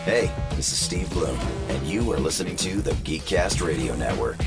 Hey, this is Steve Bloom, and you are listening to the Geekcast Radio Network.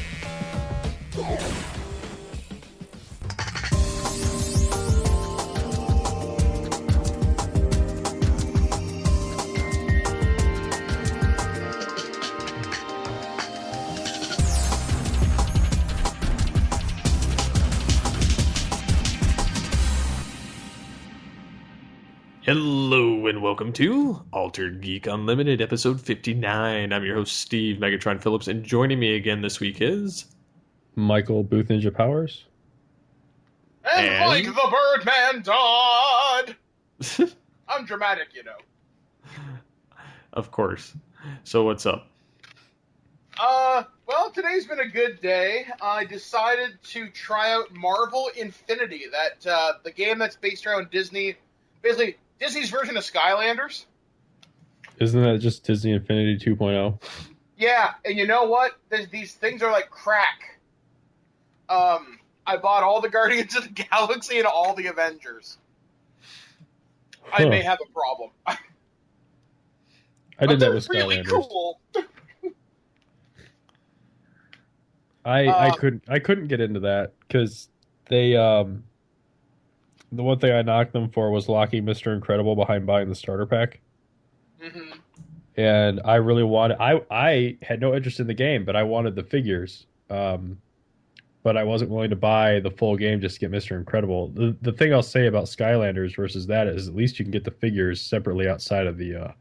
Hello and welcome to Altered Geek Unlimited, episode 59. I'm your host, Steve Megatron Phillips, and joining me again this week is... Michael Booth Ninja Powers. And like the Birdman, Dodd! I'm dramatic, you know. Of course. So what's up? Well, today's been a good day. I decided to try out Marvel Infinity, the game that's based around Disney, basically Disney's version of Skylanders. Isn't that just Disney Infinity 2.0? Yeah, and you know what? These things are like crack. I bought all the Guardians of the Galaxy and all the Avengers. I may have a problem. I did that with really Skylanders. Cool. I couldn't get into that because they the one thing I knocked them for was locking Mr. Incredible behind buying the starter pack. Mm-hmm. And I really wanted I had no interest in the game, but I wanted the figures. But I wasn't willing to buy the full game just to get Mr. Incredible. The thing I'll say about Skylanders versus that is at least you can get the figures separately outside of the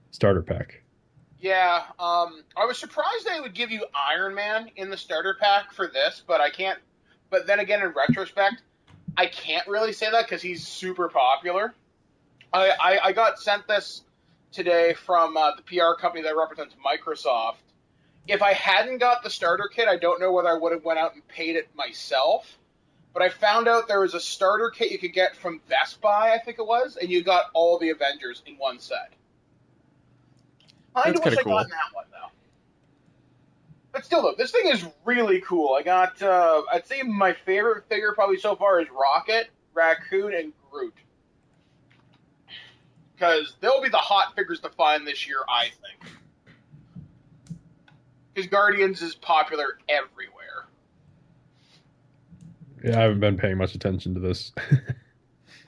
starter pack. Yeah, I was surprised they would give you Iron Man in the starter pack for this, but I can't. But then again, in retrospect, I can't really say that because he's super popular. I got sent this today from the PR company that represents Microsoft. If I hadn't got the starter kit, I don't know whether I would have went out and paid it myself. But I found out there was a starter kit you could get from Best Buy, I think it was, and you got all the Avengers in one set. I wish I got that one, though. But still, though, this thing is really cool. I got, I'd say my favorite figure probably so far is Rocket, Raccoon, and Groot. Because they'll be the hot figures to find this year, I think. Because Guardians is popular everywhere. Yeah, I haven't been paying much attention to this.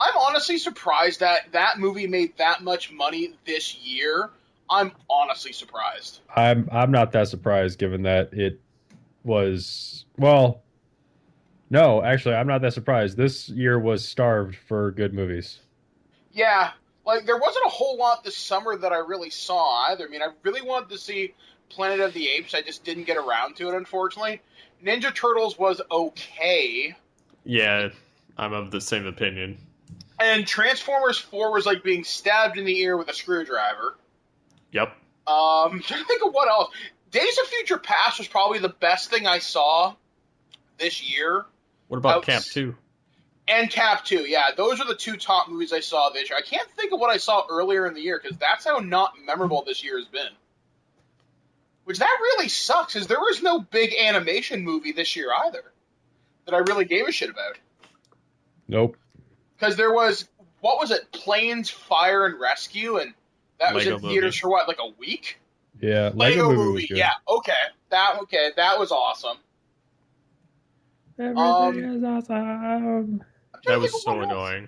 I'm honestly surprised that that movie made that much money this year. I'm honestly surprised. I'm not that surprised given that it was, well, no, actually, I'm not that surprised. This year was starved for good movies. Yeah, like there wasn't a whole lot this summer that I really saw either. I mean, I really wanted to see Planet of the Apes. I just didn't get around to it, unfortunately. Ninja Turtles was okay. Yeah, I'm of the same opinion. And Transformers 4 was like being stabbed in the ear with a screwdriver. Yep. I'm trying to think of what else. Days of Future Past was probably the best thing I saw this year. What about Cap 2? And Cap 2, yeah. Those are the two top movies I saw this year. I can't think of what I saw earlier in the year, because that's how not memorable this year has been. Which, that really sucks, because there was no big animation movie this year either that I really gave a shit about. Nope. Because there was, what was it, Planes, Fire, and Rescue, and that was in theaters for what, like a week? Yeah, Lego movie. Yeah, okay. That was awesome. Everything is awesome. That was so annoying.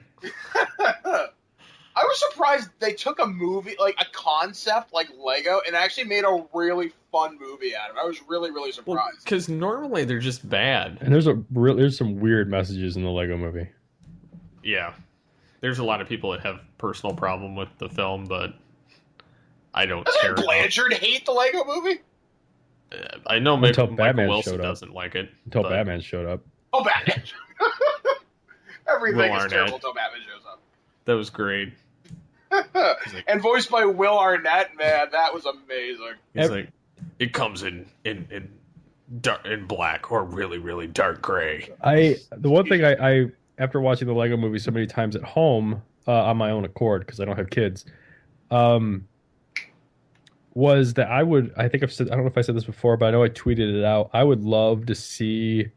I was surprised they took a movie, like a concept like Lego, and actually made a really fun movie out of it. I was really, really surprised. Because normally they're just bad. And there's some weird messages in the Lego movie. Yeah. There's a lot of people that have personal problem with the film, but I don't care. Doesn't Blanchard hate the Lego movie? I know Michael Wilson doesn't like it. Until Batman showed up. Oh, Batman. Everything is terrible until Batman shows up. That was great. And voiced by Will Arnett, man, that was amazing. He's like, it comes in black or really, really dark gray. The one thing I after watching the Lego movie so many times at home on my own accord because I don't have kids, was that I don't know if I said this before, but I know I tweeted it out. I would love to see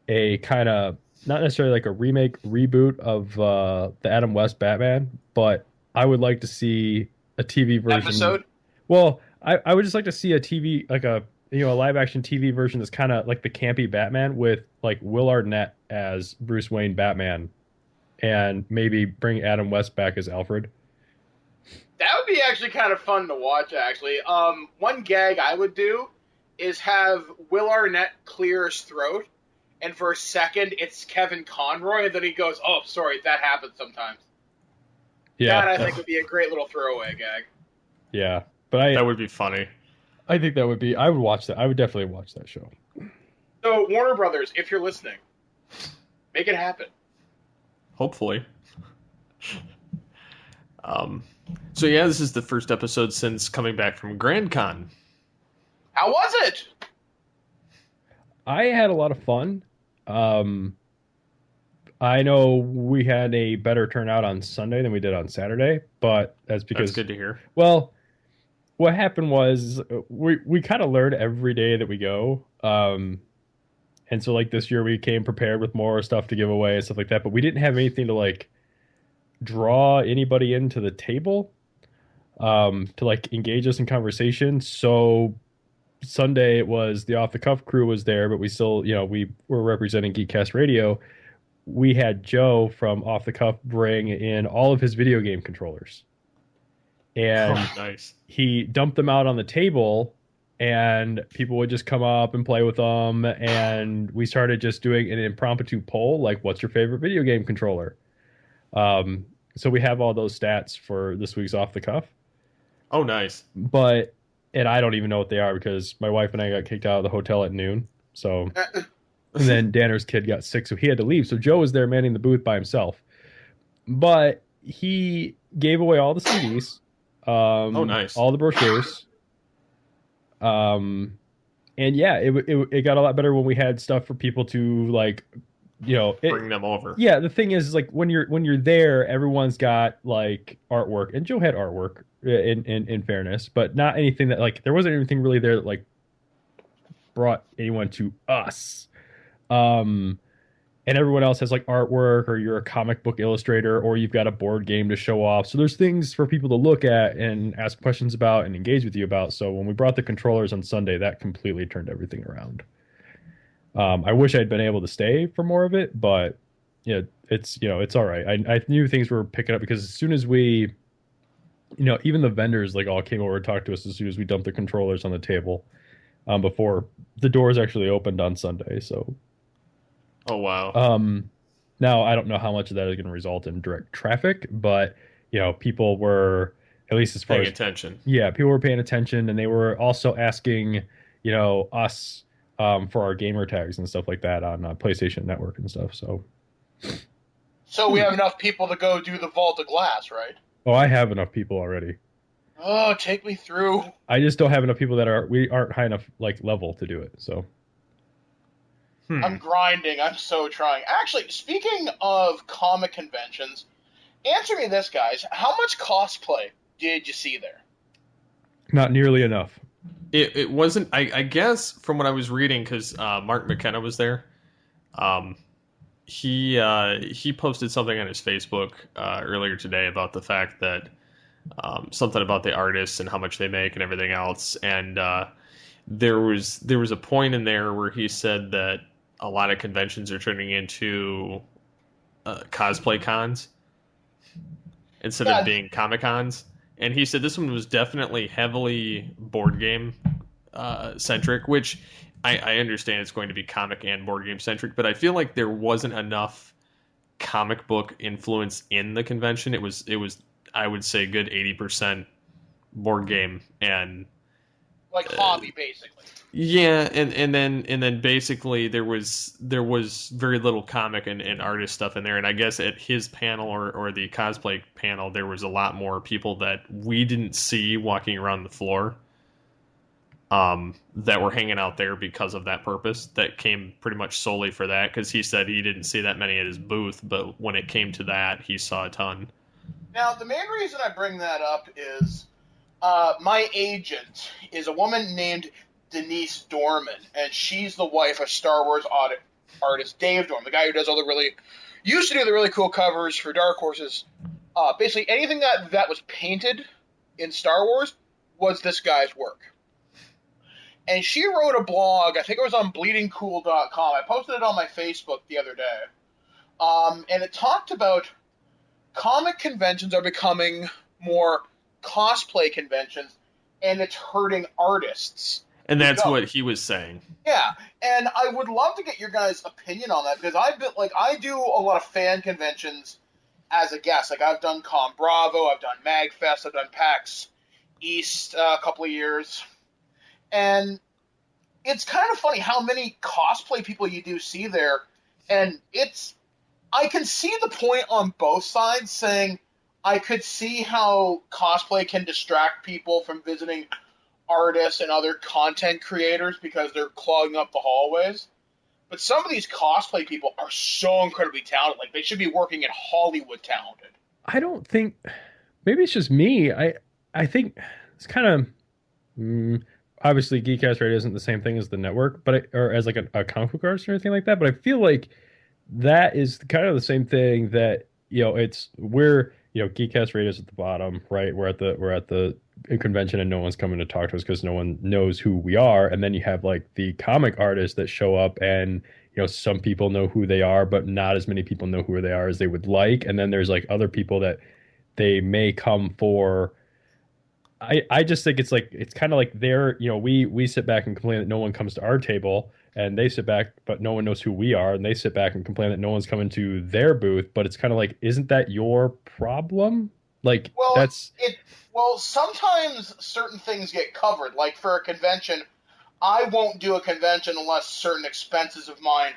a kind of, not necessarily like a remake, reboot of the Adam West Batman, but I would like to see a TV version. Episode? Well, I would just like to see a TV, like a live action TV version that's kind of like the campy Batman with like Will Arnett as Bruce Wayne Batman, and maybe bring Adam West back as Alfred. That would be actually kind of fun to watch, actually. One gag I would do is have Will Arnett clear his throat, and for a second it's Kevin Conroy, and then he goes, "Oh, sorry, that happens sometimes." Yeah, that I think would be a great little throwaway gag. Yeah, but that would be funny. I think that would be. I would watch that. I would definitely watch that show. So Warner Brothers, if you're listening, make it happen. Hopefully. So yeah, this is the first episode since coming back from GrandCon. How was it? I had a lot of fun. I know we had a better turnout on Sunday than we did on Saturday, but that's because... That's good to hear. Well, what happened was we kind of learn every day that we go. And so like this year we came prepared with more stuff to give away and stuff like that, but we didn't have anything to like draw anybody into the table to like engage us in conversation. So Sunday it was the Off the Cuff crew was there, but we still, we were representing Geekcast Radio. We had Joe from Off the Cuff bring in all of his video game controllers. And nice. He dumped them out on the table, and people would just come up and play with them. And we started just doing an impromptu poll, like, what's your favorite video game controller? So we have all those stats for this week's Off the Cuff. Oh, nice. And I don't even know what they are because my wife and I got kicked out of the hotel at noon. So, and then Danner's kid got sick, so he had to leave. So Joe was there manning the booth by himself. But he gave away all the CDs. Oh, nice. All the brochures. And yeah, it got a lot better when we had stuff for people to like, bring them over. Yeah, the thing is like when you're there, everyone's got like artwork, and Joe had artwork in fairness, but not anything that like there wasn't anything really there that like brought anyone to us. And everyone else has like artwork, or you're a comic book illustrator, or you've got a board game to show off. So there's things for people to look at and ask questions about and engage with you about. So when we brought the controllers on Sunday, that completely turned everything around. I wish I'd been able to stay for more of it, but yeah, it's all right. I knew things were picking up because as soon as we, even the vendors like all came over and talked to us as soon as we dumped the controllers on the table, before the doors actually opened on Sunday. So. Oh, wow. Now I don't know how much of that is going to result in direct traffic, but people were, at least as far paying as attention. Yeah, people were paying attention, and they were also asking, us for our gamer tags and stuff like that on PlayStation Network and stuff. So we have enough people to go do the Vault of Glass, right? Oh, I have enough people already. Oh, take me through. I just don't have enough people we aren't high enough like level to do it. So. I'm grinding. I'm so trying. Actually, speaking of comic conventions, answer me this, guys. How much cosplay did you see there? Not nearly enough. It wasn't, I guess, from what I was reading, because Mark McKenna was there. He posted something on his Facebook earlier today about the fact that something about the artists and how much they make and everything else. And there was a point in there where he said that a lot of conventions are turning into cosplay cons instead of being Comic Cons. And he said this one was definitely heavily board game centric, which I understand it's going to be comic and board game centric, but I feel like there wasn't enough comic book influence in the convention. It was I would say good 80% board game and like hobby basically. Yeah, and then basically there was very little comic and artist stuff in there, and I guess at his panel or the cosplay panel there was a lot more people that we didn't see walking around the floor, that were hanging out there because of that purpose, that came pretty much solely for that, because he said he didn't see that many at his booth, but when it came to that he saw a ton. Now the main reason I bring that up is my agent is a woman named Denise Dorman, and she's the wife of Star Wars artist Dave Dorman, the guy who does used to do the really cool covers for Dark Horses. Basically anything that was painted in Star Wars was this guy's work. And she wrote a blog, I think it was on bleedingcool.com. I posted it on my Facebook the other day. And it talked about comic conventions are becoming more cosplay conventions, and it's hurting artists. And that's what he was saying. Yeah, and I would love to get your guys' opinion on that, because I do a lot of fan conventions as a guest. Like, I've done Con Bravo, I've done MagFest, I've done PAX East a couple of years. And it's kind of funny how many cosplay people you do see there. And I can see the point on both sides, saying I could see how cosplay can distract people from visiting artists and other content creators because they're clogging up the hallways. But some of these cosplay people are so incredibly talented. Like, they should be working at Hollywood talented. I don't think, maybe it's just me. I think it's kind of, obviously Geekcast Radio isn't the same thing as the network, or as like a comic book artist or anything like that. But I feel like that is kind of the same thing that, we're Geekcast Radio is at the bottom, right? We're at the convention and no one's coming to talk to us because no one knows who we are. And then you have like the comic artists that show up, and some people know who they are, but not as many people know who they are as they would like. And then there's like other people that they may come for. I just think it's kind of like we sit back and complain that no one comes to our table, and they sit back, but no one knows who we are, and they sit back and complain that no one's coming to their booth. But it's kind of like, isn't that your problem? Like, well, sometimes certain things get covered. Like, for a convention, I won't do a convention unless certain expenses of mine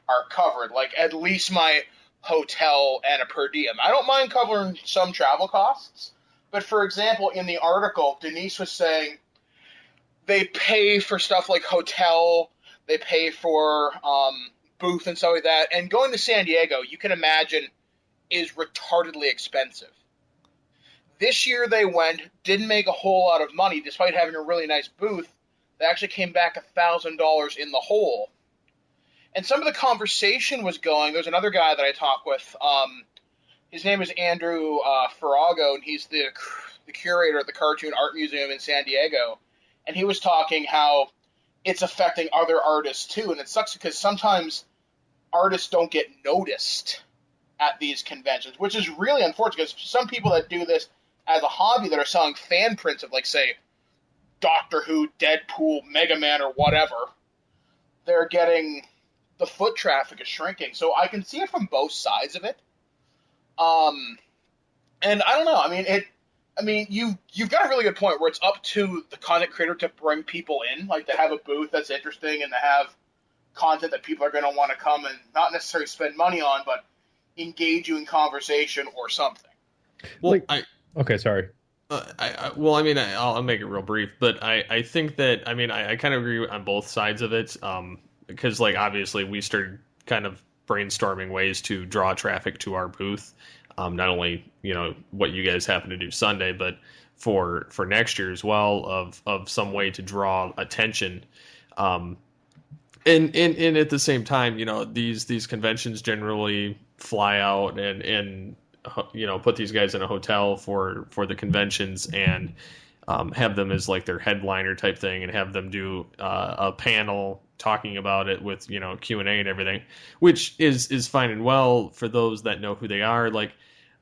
are covered, like at least my hotel and a per diem. I don't mind covering some travel costs. But, for example, in the article, Denise was saying they pay for stuff like hotel, they pay for booth and stuff like that. And going to San Diego, you can imagine, is retardedly expensive. This year they went, didn't make a whole lot of money, despite having a really nice booth. They actually came back $1,000 in the hole. And some of the conversation was going, there's another guy that I talk with, his name is Andrew Farrago, and he's the curator at the Cartoon Art Museum in San Diego. And he was talking how it's affecting other artists too. And it sucks because sometimes artists don't get noticed at these conventions, which is really unfortunate because some people that do this as a hobby that are selling fan prints of, like, say, Doctor Who, Deadpool, Mega Man, or whatever, they're getting, the foot traffic is shrinking. So I can see it from both sides of it. And I don't know. You've got a really good point where it's up to the content creator to bring people in, like to have a booth that's interesting and to have content that people are going to want to come and not necessarily spend money on, but engage you in conversation or something. Well, okay, sorry. I'll make it real brief, but I think that, I kind of agree on both sides of it, because, like, obviously we started kind of brainstorming ways to draw traffic to our booth. Not only, what you guys happen to do Sunday, but for next year as well, of some way to draw attention. And at the same time, these conventions generally fly out and put these guys in a hotel for the conventions and have them as like their headliner type thing, and have them do a panel talking about it with Q&A and everything, which is fine and well for those that know who they are. Like,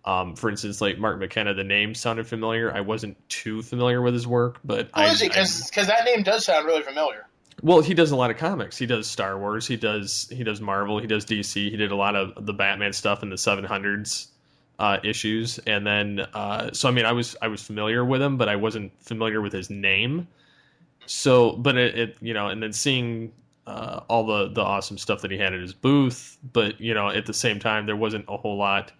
for instance, like Mark McKenna, the name sounded familiar. I wasn't too familiar with his work, but who is he? Because that name does sound really familiar. Well, he does a lot of comics. He does Star Wars. He does Marvel. He does DC. He did a lot of the Batman stuff in the 700s issues, and then I was familiar with him, but I wasn't familiar with his name. So, but and then seeing all the awesome stuff that he had at his booth, but at the same time there wasn't a whole lot.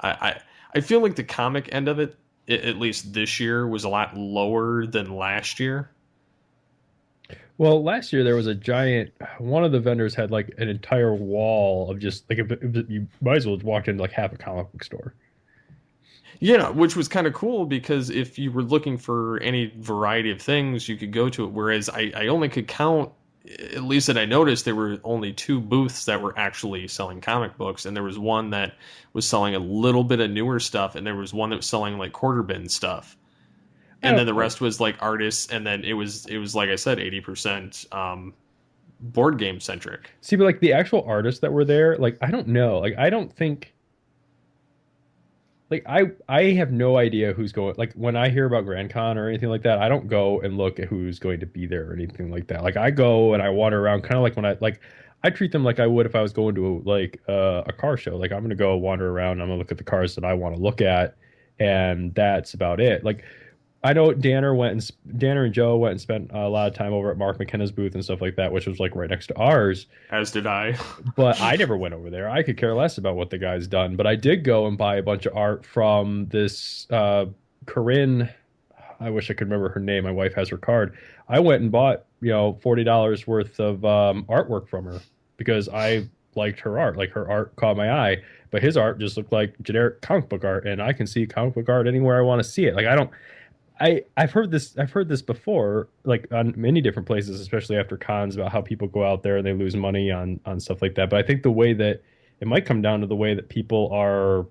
I feel like the comic end of it, at least this year, was a lot lower than last year. Well, last year there was a giant. One of the vendors had like an entire wall of just like you might as well have walked into like half a comic book store. Yeah, which was kind of cool because if you were looking for any variety of things, you could go to it. Whereas I only could count, at least that I noticed, there were only 2 booths that were actually selling comic books, and there was one that was selling a little bit of newer stuff, and there was one that was selling like quarter bin stuff. and then the rest was like artists, and then it was like I said, 80% board game centric. See, but like the actual artists that were there, like I don't know, like I don't think, like I have no idea who's going. Like when I hear about GrandCon or anything like that, I don't go and look at who's going to be there or anything like that. Like I go and I wander around, kind of like when I treat them like I would if I was going to like a car show. Like I'm gonna go wander around, I'm gonna look at the cars that I want to look at, and that's about it. Like I know Danner and Joe went and spent a lot of time over at Mark McKenna's booth and stuff like that, which was like right next to ours. As did I. But I never went over there. I could care less about what the guy's done. But I did go and buy a bunch of art from this Corinne. I wish I could remember her name. My wife has her card. I went and bought, $40 worth of artwork from her because I liked her art. Like her art caught my eye, but his art just looked like generic comic book art, and I can see comic book art anywhere I want to see it. Like I've heard this before, like on many different places, especially after cons, about how people go out there and they lose money on stuff like that. But I think the way that it might come down to the way that people are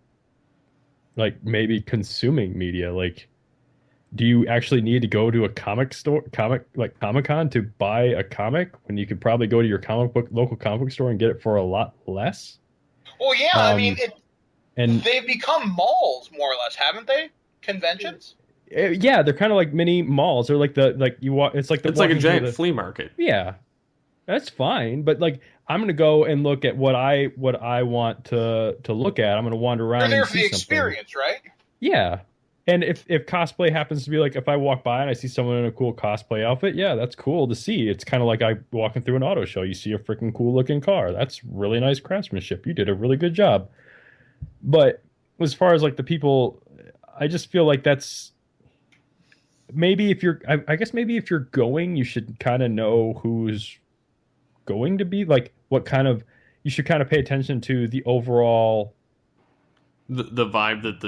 like maybe consuming media. Like, do you actually need to go to a like Comic-Con to buy a comic when you could probably go to your local comic book store and get it for a lot less? Well, yeah, I mean, they've become malls more or less, haven't they? Conventions. Yeah, they're kind of like mini malls. They're like it's like a giant flea market. Yeah, that's fine. But like, I'm gonna go and look at what I want to look at. I'm gonna wander around. You're there and for see the experience, something. right? Yeah, and if cosplay happens to be like, if I walk by and I see someone in a cool cosplay outfit, yeah, that's cool to see. It's kind of like I walking through an auto show. You see a freaking cool looking car. That's really nice craftsmanship. You did a really good job. But as far as like the people, I just feel like that's. Maybe if you're, I guess maybe if you're going, you should kind of know who's going to be, like what kind of, you should kind of pay attention to the overall, the vibe that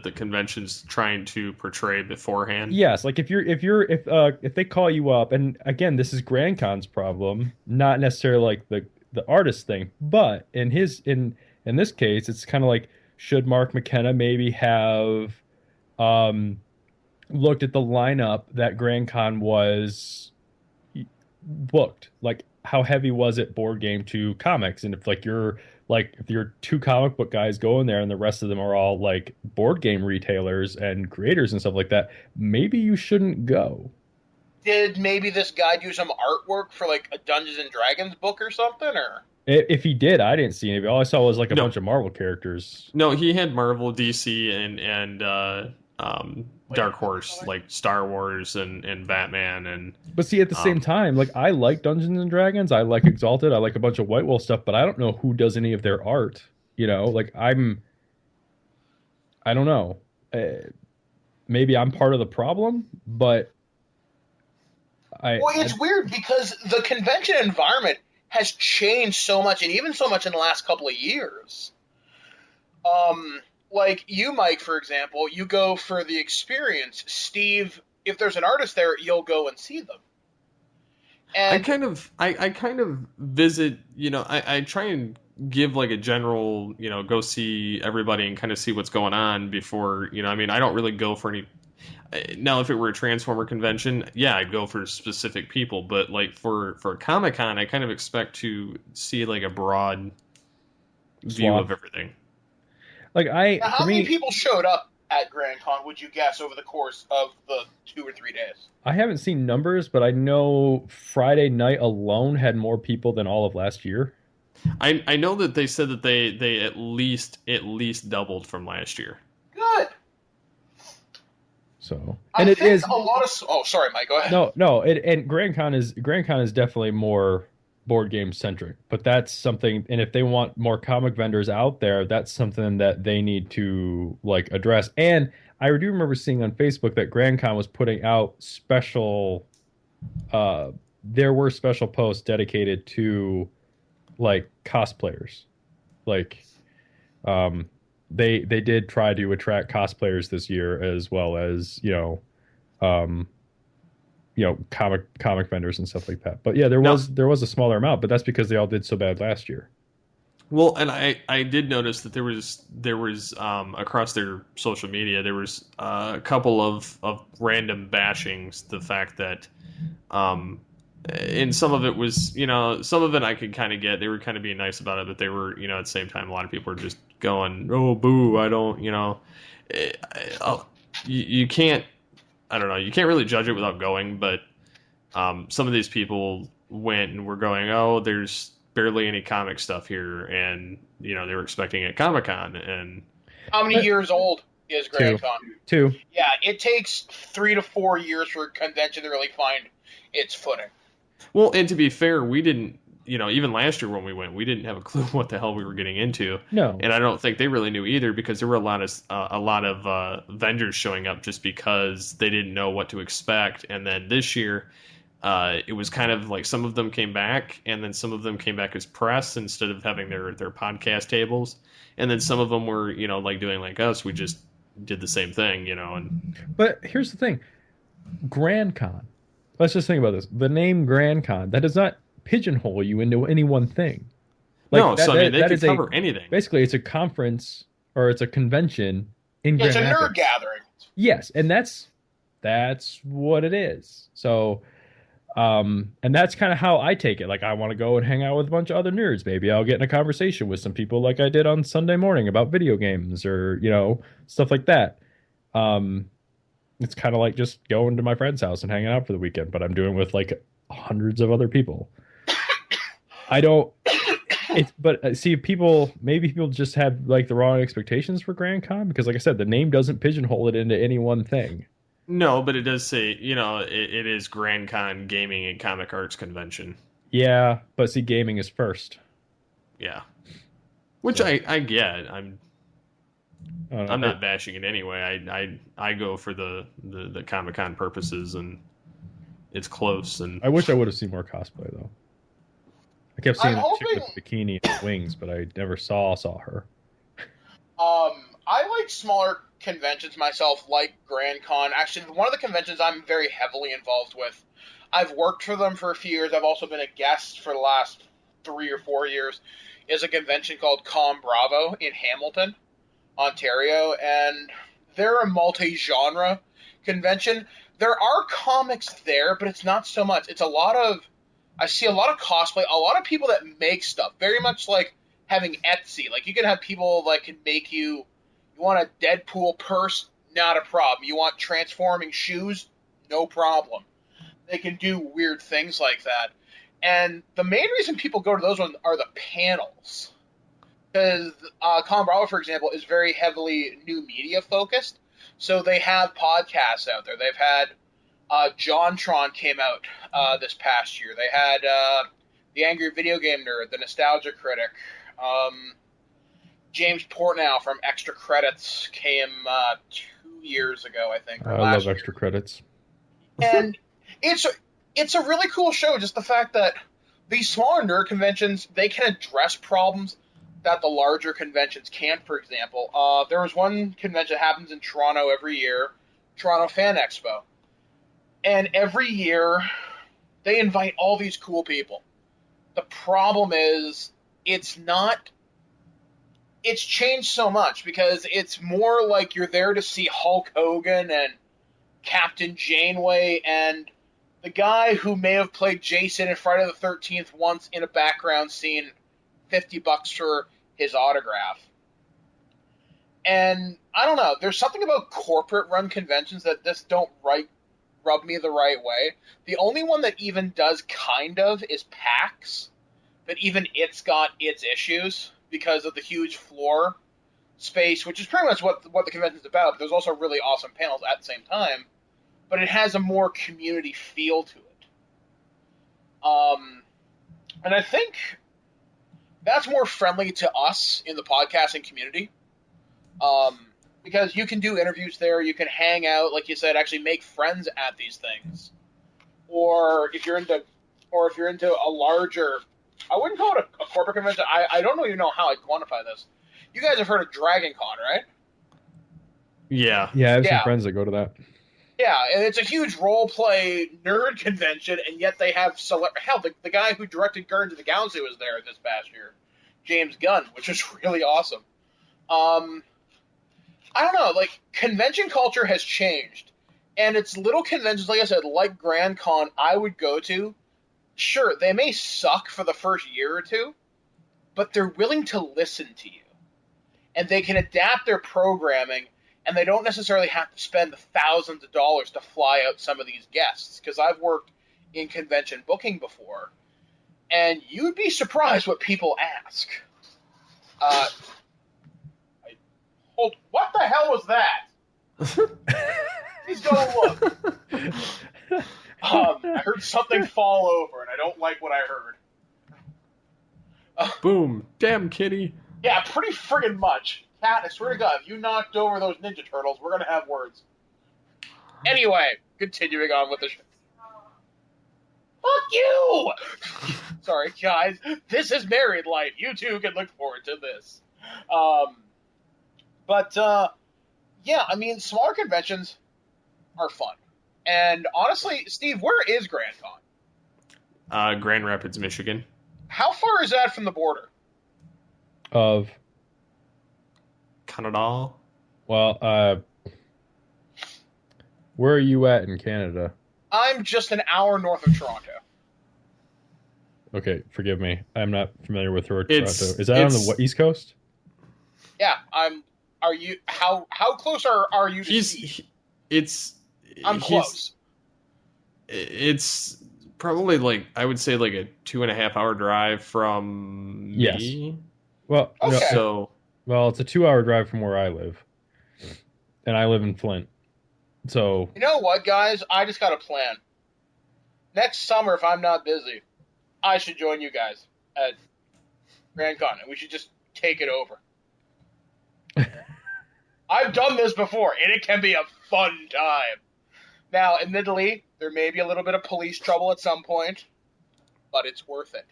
the convention's trying to portray beforehand. Yes, like if they call you up, and again, this is GrandCon's problem, not necessarily like the artist thing, but in this case, it's kind of like, should Mark McKenna maybe have looked at the lineup that GrandCon was booked, like how heavy was it board game to comics, and if you're two comic book guys going there and the rest of them are all like board game retailers and creators and stuff like that, maybe you shouldn't go. Did maybe this guy do some artwork for like a Dungeons and Dragons book or something, or? If he did, I didn't see any. All I saw was like a bunch of Marvel characters. No, he had Marvel, DC, and Dark Horse, like Star Wars and Batman, and but see, at the same time, like I like Dungeons and Dragons, I like Exalted, I like a bunch of White Wolf stuff, but I don't know who does any of their art. Like I don't know. Maybe I'm part of the problem, but it's weird because the convention environment has changed so much, and even so much in the last couple of years. Like you, Mike, for example, you go for the experience. Steve, if there's an artist there, you'll go and see them. And I kind of visit, I try and give like a general, go see everybody and kind of see what's going on before, I mean, I don't really go for any. Now, if it were a Transformer convention, yeah, I'd go for specific people. But like for Comic-Con, I kind of expect to see like a broad view of everything. Like how many people showed up at GrandCon, would you guess, over the course of the 2 or 3 days? I haven't seen numbers, but I know Friday night alone had more people than all of last year. I know that they said that they at least doubled from last year. Good. So, and it is a lot of. Oh, sorry, Mike. Go ahead. No. And GrandCon is definitely more board game centric, but that's something. And if they want more comic vendors out there, that's something that they need to like address. And I do remember seeing on Facebook that GrandCon was putting out special. There were special posts dedicated to like cosplayers, like they did try to attract cosplayers this year, as well as comic vendors and stuff like that. But yeah, there was a smaller amount, but that's because they all did so bad last year. Well, and I did notice that there was across their social media there was a couple of random bashings. The fact that and some of it was, some of it I could kind of get. They were kind of being nice about it, but they were, at the same time, a lot of people were just going, "Oh, boo! I don't," eh, you can't. I don't know. You can't really judge it without going, but some of these people went and were going, "Oh, there's barely any comic stuff here," and they were expecting it at Comic-Con, and How many years old is GrandCon? 2. Yeah, it takes 3 to 4 years for a convention to really find its footing. well, and to be fair, we didn't, even last year when we went, we didn't have a clue what the hell we were getting into. No. And I don't think they really knew either, because there were a lot of vendors showing up just because they didn't know what to expect. And then this year, it was kind of like some of them came back, and then some of them came back as press instead of having their podcast tables. And then some of them were, like doing like us. We just did the same thing, and But here's the thing. GrandCon. Let's just think about this. The name GrandCon, that does not pigeonhole you into any one thing. no, that, so I mean, they that could is cover anything. Basically, it's a conference or it's a convention in It's Grand a nerd Rapids. gathering. Yes, and that's what it is. So, and that's kind of how I take it. Like, I want to go and hang out with a bunch of other nerds. Maybe I'll get in a conversation with some people like I did on Sunday morning about video games or, stuff like that. It's kind of like just going to my friend's house and hanging out for the weekend, but I'm doing with like hundreds of other people. See, maybe people just have like the wrong expectations for GrandCon, because like I said, the name doesn't pigeonhole it into any one thing. No, but it does say, it is GrandCon Gaming and Comic Arts Convention. Yeah, but see, gaming is first. Yeah. Which I get. I'm not bashing it anyway. I go for the Comic-Con purposes, and it's close. And I wish I would have seen more cosplay though. I kept seeing I'm that chick hoping- with the bikini and wings, but I never saw her. I like smaller conventions myself, like GrandCon. Actually, one of the conventions I'm very heavily involved with. I've worked for them for a few years. I've also been a guest for the last 3 or 4 years. Is a convention called Com Bravo in Hamilton, Ontario, and they're a multi-genre convention. There are comics there, but it's not so much. I see a lot of cosplay, a lot of people that make stuff, very much like having Etsy. Like, you can have people that can make you want a Deadpool purse, not a problem. You want transforming shoes, no problem. They can do weird things like that. And the main reason people go to those ones are the panels. Because Com Bravo, for example, is very heavily new media focused. So they have podcasts out there. They've had JonTron came out this past year. They had The Angry Video Game Nerd, The Nostalgia Critic. James Portnow from Extra Credits came 2 years ago, I think. Or I last love year. extra credits. And it's a really cool show, just the fact that these smaller nerd conventions, they can address problems that the larger conventions can't. For example, there was one convention that happens in Toronto every year, Toronto Fan Expo. And every year, they invite all these cool people. The problem is, it's changed so much, because it's more like you're there to see Hulk Hogan and Captain Janeway and the guy who may have played Jason in Friday the 13th once in a background scene, $50 for his autograph. And I don't know, there's something about corporate-run conventions that just don't rub me the right way. The only one that even does kind of is PAX, but even it's got its issues because of the huge floor space, which is pretty much what the convention's about, but there's also really awesome panels at the same time. But it has a more community feel to it. And I think that's more friendly to us in the podcasting community. Because you can do interviews there, you can hang out, like you said, actually make friends at these things. Or if you're into a larger, I wouldn't call it a corporate convention. I don't even know how I'd quantify this. You guys have heard of DragonCon, right? yeah. Yeah, I have Yeah. some friends that go to that. Yeah, and it's a huge role-play nerd convention, and yet they have hell, the guy who directed Guardians of the Galaxy was there this past year. James Gunn, which is really awesome. I don't know, like, convention culture has changed. And it's little conventions, like I said, like GrandCon, I would go to. Sure, they may suck for the first year or two, but they're willing to listen to you. And they can adapt their programming, and they don't necessarily have to spend thousands of dollars to fly out some of these guests. Because I've worked in convention booking before, and you'd be surprised what people ask. What the hell was that? Please go look. I heard something fall over, and I don't like what I heard. Boom. Damn, kitty. Yeah, pretty friggin' much. Cat, I swear to God, if you knocked over those Ninja Turtles, we're gonna have words. Anyway, continuing on with the show. Fuck you! Sorry, guys. This is married life. You too can look forward to this. Yeah, I mean, smaller conventions are fun. And honestly, Steve, where is GrandCon? Grand Rapids, Michigan. How far is that from the border? Of Canada. Well, where are you at in Canada? I'm just an hour north of Toronto. Okay, forgive me. I'm not familiar with Toronto. It's- Is that on the East Coast? Yeah, Are you? How close are you to Steve? I'm close. It's probably like, I would say like a 2.5 hour drive from Yes. me. Well, Okay. no, So well, it's a 2-hour drive from where I live, and I live in Flint. So You know what, guys? I just got a plan. Next summer, if I'm not busy, I should join you guys at GrandCon, and we should just take it over. I've done this before, and it can be a fun time. Now, admittedly, there may be a little bit of police trouble at some point, but it's worth it.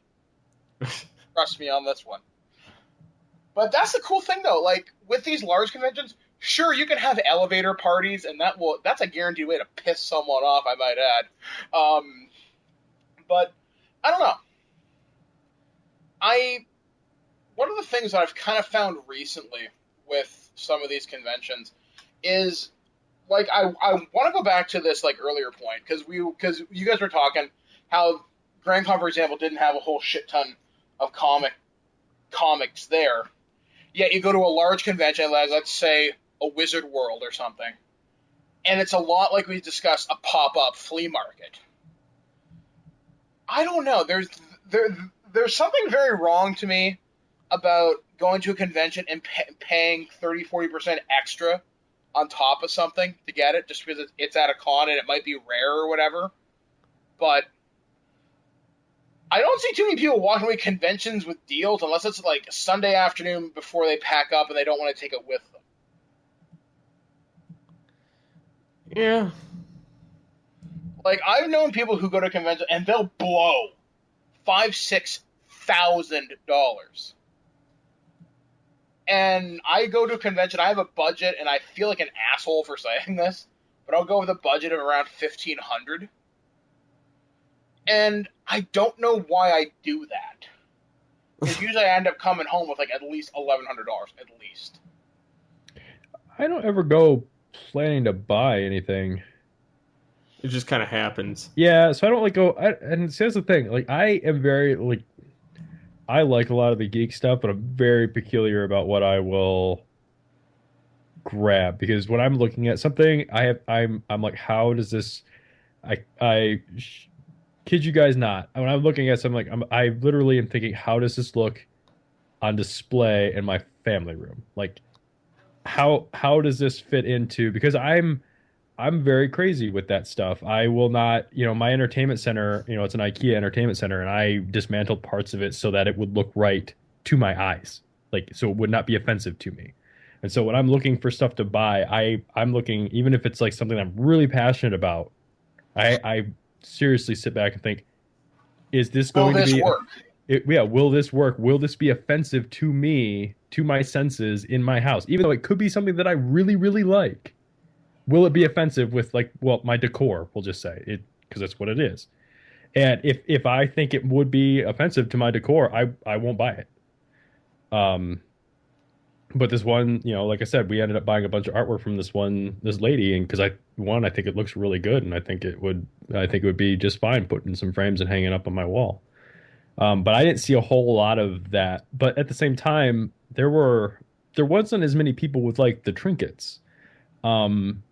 Trust me on this one. But that's the cool thing, though. Like, with these large conventions, sure, you can have elevator parties, and that's a guaranteed way to piss someone off, I might add. But, I don't know. One of the things that I've kind of found recently with some of these conventions is, like, I want to go back to this, like, earlier point, because you guys were talking how GrandCon, for example, didn't have a whole shit ton of comics there. Yet you go to a large convention, let's say a Wizard World or something, and it's a lot like we discussed, a pop-up flea market. I don't know. There's something very wrong to me about going to a convention and paying 30-40% extra on top of something to get it, just because it's at a con and it might be rare or whatever. But I don't see too many people walking away conventions with deals unless it's like a Sunday afternoon before they pack up and they don't want to take it with them. yeah. Like, I've known people who go to conventions and they'll blow $5,000-$6,000. And I go to a convention, I have a budget, and I feel like an asshole for saying this, but I'll go with a budget of around $1,500. And I don't know why I do that. Because usually I end up coming home with like at least $1,100, at least. I don't ever go planning to buy anything. It just kind of happens. Yeah, so I don't like go. And see, that's the thing. Like, I am very like, I like a lot of the geek stuff, but I'm very peculiar about what I will grab, because when I'm looking at something, I'm like, how does this? Kid you guys not. When I'm looking at something, like I literally am thinking, how does this look on display in my family room? Like, how does this fit into? Because I'm very crazy with that stuff. I will not, my entertainment center, it's an IKEA entertainment center, and I dismantled parts of it so that it would look right to my eyes, like, so it would not be offensive to me. And so when I'm looking for stuff to buy, I'm looking, even if it's like something I'm really passionate about, I seriously sit back and think, is this going to be work? Will this work? Will this be offensive to me, to my senses in my house? Even though it could be something that I really, really like. Will it be offensive with, like, well, my decor, we'll just say it, because that's what it is. And if I think it would be offensive to my decor, I won't buy it. But this one, like I said, we ended up buying a bunch of artwork from this lady, and because I think it looks really good, and I think it would be just fine putting some frames and hanging up on my wall. But I didn't see a whole lot of that. But at the same time, there wasn't as many people with like the trinkets. Um,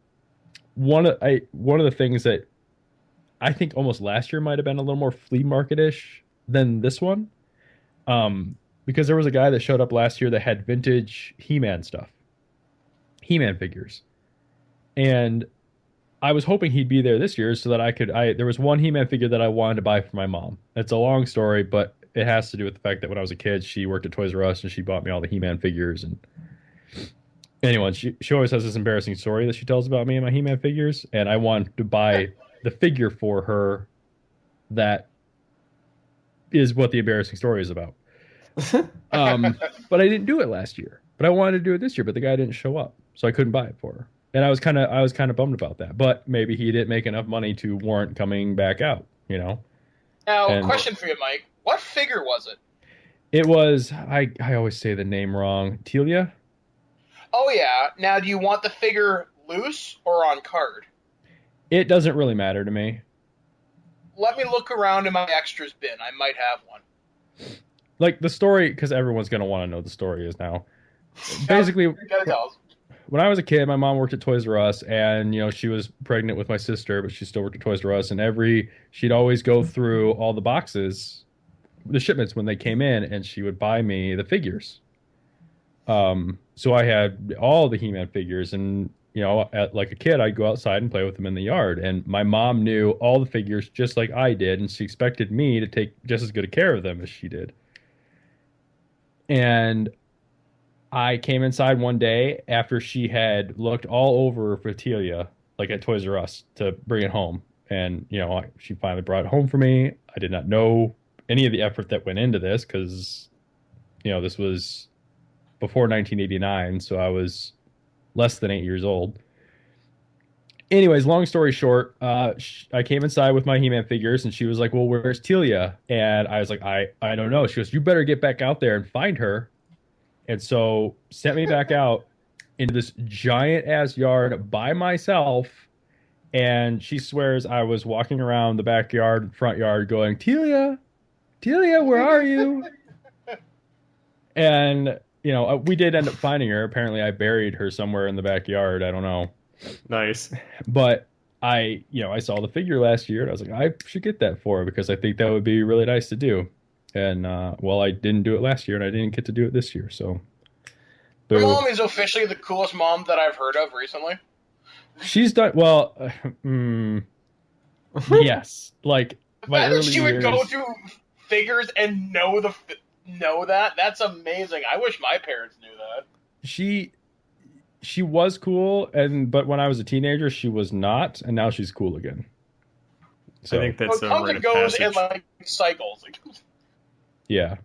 one of the things that I think almost last year might have been a little more flea market-ish than this one. Because there was a guy that showed up last year that had vintage He-Man stuff, He-Man figures. And I was hoping he'd be there this year so that there was one He-Man figure that I wanted to buy for my mom. It's a long story, but it has to do with the fact that when I was a kid, she worked at Toys R Us and she bought me all the He-Man figures. And anyway, she always has this embarrassing story that she tells about me and my He-Man figures. And I wanted to buy the figure for her that is what the embarrassing story is about. But I didn't do it last year. But I wanted to do it this year, but the guy didn't show up, so I couldn't buy it for her. And I was kind of bummed about that. But maybe he didn't make enough money to warrant coming back out, Now, And question for you, Mike. What figure was it? it was I always say the name wrong. Telia? Oh, yeah. Now, do you want the figure loose or on card? It doesn't really matter to me. Let me look around in my extras bin. I might have one. Like the story, because everyone's gonna want to know the story is now. Basically, You gotta tell us. when I was a kid, my mom worked at Toys R Us, and she was pregnant with my sister, but she still worked at Toys R Us. And she'd always go through all the boxes, the shipments when they came in, and she would buy me the figures. So I had all the He-Man figures, and like a kid, I'd go outside and play with them in the yard. And my mom knew all the figures just like I did, and she expected me to take just as good a care of them as she did. And I came inside one day after she had looked all over for Telia, like at Toys R Us, to bring it home. And, she finally brought it home for me. I did not know any of the effort that went into this because, this was before 1989, so I was less than 8 years old. Anyways, long story short, I came inside with my He-Man figures, and she was like, well, where's Telia? And I was like, I don't know. She goes, you better get back out there and find her. And so sent me back out into this giant-ass yard by myself, and she swears I was walking around the backyard, front yard, going, Telia, where are you? And, we did end up finding her. Apparently, I buried her somewhere in the backyard. I don't know. Nice. But I saw the figure last year, and I was like, I should get that for her because I think that would be really nice to do. And I didn't do it last year, and I didn't get to do it this year. So, Your mom is officially the coolest mom that I've heard of recently. She's done well. Yes, like my early she would years. go through figures and know that. That's amazing. I wish my parents knew that. She was cool, but when I was a teenager, she was not, and now she's cool again. So I think that's a comes rite and of goes in passage. cycles. yeah.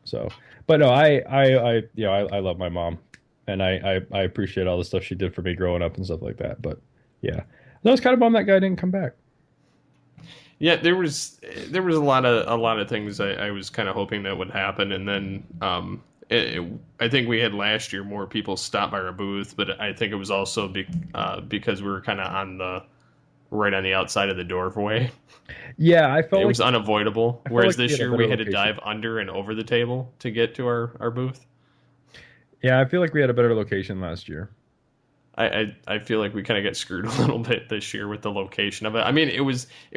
So, but no, I love my mom, and I appreciate all the stuff she did for me growing up and stuff like that. But yeah, I was kind of bummed that guy didn't come back. Yeah, there was a lot of things I was kind of hoping that would happen, and then I think we had last year more people stop by our booth, but I think it was also because we were kind of right on the outside of the doorway. Yeah, I felt it was unavoidable. Whereas like this year a we had to location. dive under and over the table to get to our booth. Yeah, I feel like we had a better location last year. I feel like we kind of got screwed a little bit this year with the location of it. I mean, it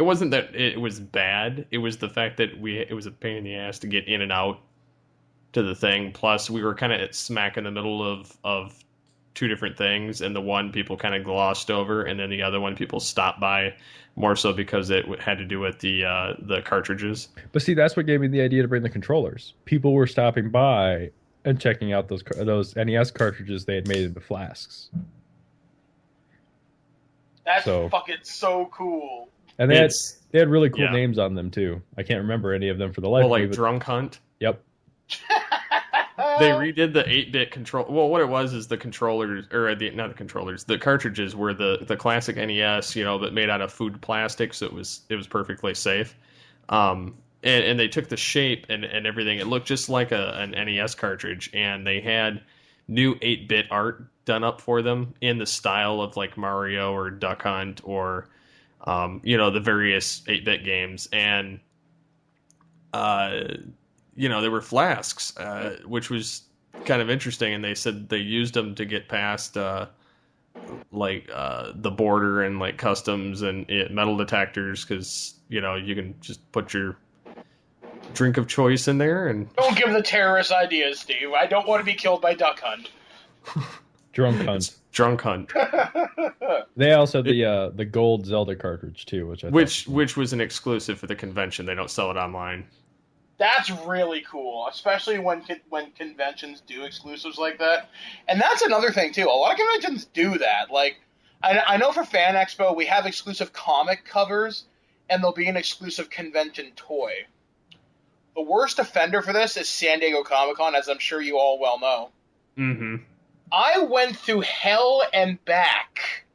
wasn't that it was bad. It was the fact that it was a pain in the ass to get in and out to the thing. Plus, we were kind of smack in the middle of two different things, and the one people kind of glossed over, and then the other one people stopped by more so because it had to do with the cartridges. But see, that's what gave me the idea to bring the controllers. People were stopping by and checking out those NES cartridges they had made into flasks. That's fucking so cool. And they had really cool yeah. names on them too. I can't remember any of them for the life Well, of me. like But, Drunk Hunt. yep. They redid the 8-bit control. Well, what it was is the controllers, or not the controllers, the cartridges were the classic NES, but made out of food plastic, so it was perfectly safe. and they took the shape and everything. It looked just like an NES cartridge, and they had new 8-bit art done up for them in the style of like Mario or Duck Hunt or the various 8-bit games. And they were flasks, which was kind of interesting. And they said they used them to get past the border and like customs and metal detectors, because you can just put your drink of choice in there. And don't give the terrorists ideas, Steve. I don't want to be killed by Duck Hunt. Drunk Hunt. Drunk Hunt. They also had the gold Zelda cartridge too, which was an exclusive for the convention. They don't sell it online. That's really cool, especially when conventions do exclusives like that. And that's another thing too. A lot of conventions do that. Like, I know for Fan Expo we have exclusive comic covers, and there'll be an exclusive convention toy. The worst offender for this is San Diego Comic-Con, as I'm sure you all well know. Mm-hmm. I went through hell and back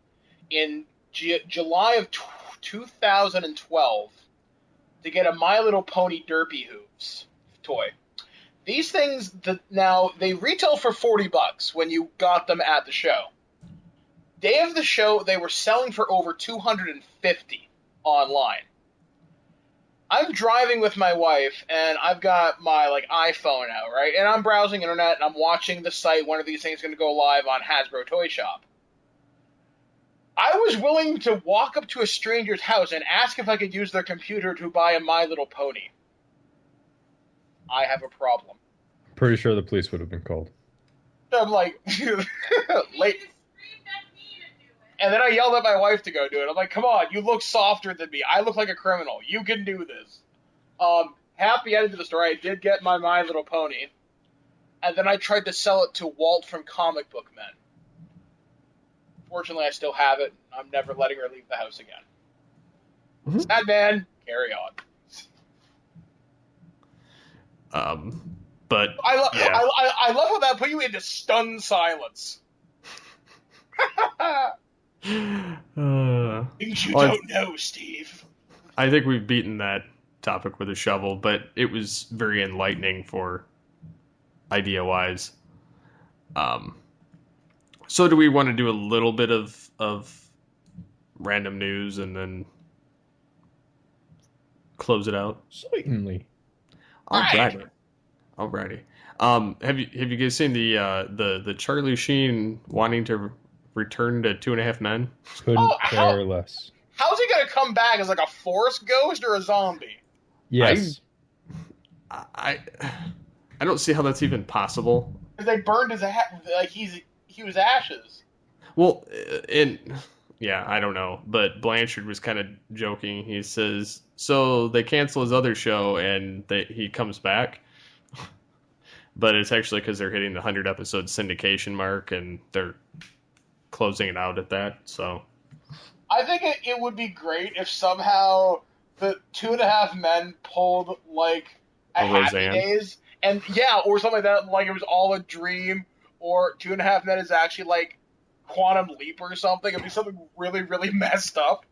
in July of 2012 to get a My Little Pony Derpy Hooves toy. These things, now, they retail for $40 when you got them at the show. Day of the show, they were selling for over $250 online. I'm driving with my wife, and I've got my iPhone out, right? And I'm browsing internet, and I'm watching the site. One of these things is going to go live on Hasbro Toy Shop. I was willing to walk up to a stranger's house and ask if I could use their computer to buy a My Little Pony. I have a problem. Pretty sure the police would have been called. I'm like, late. And then I yelled at my wife to go do it. I'm like, come on, you look softer than me. I look like a criminal. You can do this. Happy ending to the story. I did get my Little Pony. And then I tried to sell it to Walt from Comic Book Men. Fortunately, I still have it. I'm never letting her leave the house again. Mm-hmm. Sad man, carry on. But I love how that put you into stunned silence. Things you don't know, Steve. I think we've beaten that topic with a shovel, but it was very enlightening for idea-wise. So do we want to do a little bit of random news and then close it out? Certainly. Alrighty. Have you guys seen the Charlie Sheen wanting to return to 2.5 Men? Couldn't care less. How's he gonna come back as a force ghost or a zombie? Yes. I don't see how that's even possible. Because they burned his he was ashes. Well, I don't know. But Blanchard was kind of joking. He says, so they cancel his other show and he comes back. But it's actually because they're hitting the 100-episode syndication mark and they're closing it out at that. So I think it would be great if somehow the 2.5 Men pulled a Happy Days, and or something like that, it was all a dream, or 2.5 Men is actually Quantum Leap or something. It'd be something really, really messed up.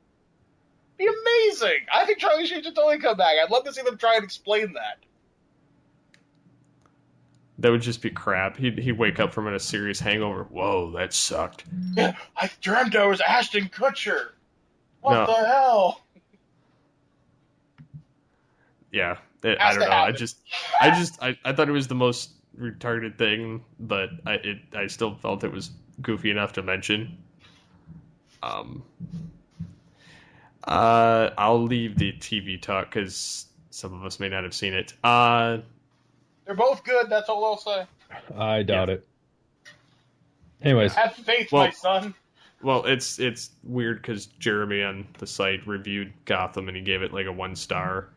It'd be amazing. I think Charlie Sheen should totally come back. I'd love to see them try and explain that. That would just be crap. He'd wake up from a serious hangover. Whoa, that sucked. Yeah, I dreamt I was Ashton Kutcher. What the hell? Yeah, I don't know. I thought it was the most retarded thing, but I still felt it was goofy enough to mention. I'll leave the TV talk because some of us may not have seen it. They're both good, that's all I'll say. I doubt it. Anyways. Have faith, my son. Well, it's weird because Jeremy on the site reviewed Gotham and he gave it a 1 star.